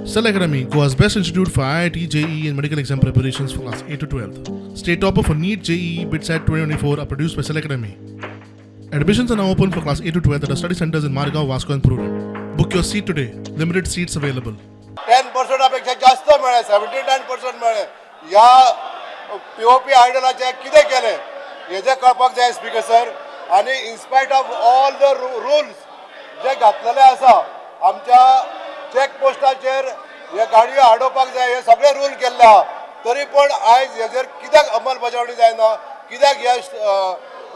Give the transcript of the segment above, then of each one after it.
Cell Academy, Goa's best institute for IIT, JEE and medical exam preparations for class 8 to 12th. State topper for NEET, JEE, BITSAT 2024 are produced by Cell Academy. Admissions are now open for class 8 to 12th at our study centers in Margao, Vasco and Purur. Book your seat today. Limited seats available. 10% पेक्षा जास्त मिळे 79% मिळे या POP आयडलाचे कितें केले हेजे कळपाक जाय स्पीकर सर आणि इन्स्पायट ऑफ ऑल द रुल्स जे घातलेले आसा आमच्या चेक पोस्टाचेर हे गाडयो हाडोवपाक जाय हे सगळे रूल केल्ले आहा तरी पण आयज हेजेर कित्याक अंमलबजावणी जायना कित्याक हे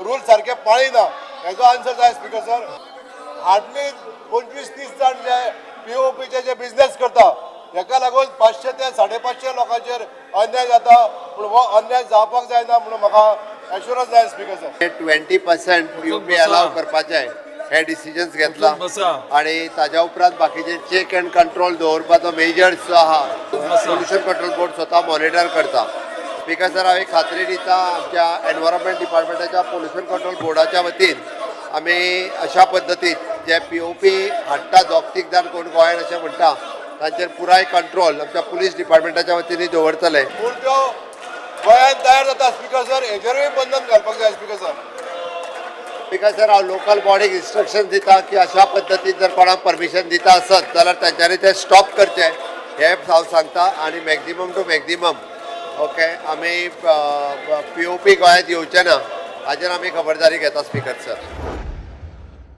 रूल सारखे पाळिना हेजो आन्सर जाय स्पीकर सर हार्डली 25-30 जाण जे पीओपीचे जे बिझनेस करता हेका लागून 500 ते 550 लोकांचेर अन्याय जाता पूण हो अन्याय जावपाक जायना म्हणून म्हाका एश्युरन्स जाय स्पीकर सर 20% पीओपी अलाव करपाचे हे डिसिजन्स घेतला आणि ताज्या उपरांत बाकीचे चेक अँड कंट्रोल दवरपाचो मेजर्स जो आहा पोल्युशन कंट्रोल बोर्ड स्वता मॉनिटर करता स्पीकर सर हांव एक खात्री दिता आमच्या एनवायरमेंट डिपार्टमेंटाच्या पोल्युशन कंट्रोल बोर्डाच्या वतीन आमी अशा पद्दतीन जे पीओपी हाडटा दोग-तीग जाण कोण गोंयान अशें म्हणटा तांचेर पुराय कंट्रोल आमच्या पुलीस डिपार्टमेंटाच्या वतीन दवरतले पूण त्यो गोंयांत तयार जाता स्पीकर सर हेजेरूय बंधन घालपाक जाय स्पीकर सर स्पीकर सर हांव लोकल बॉडीक इन्स्ट्रक्शन दिता की अशा पद्दतीन जर कोणाक परमिशन दिता आसत जाल्यार तांच्यांनी ते स्टॉप करचे हे हांव सांगता आनी मॅक्झिमम टू मॅक्झिमम ओके आमी पीओपी गोंयांत येवचे ना हाजेर आमी खबरदारी घेता स्पीकर सर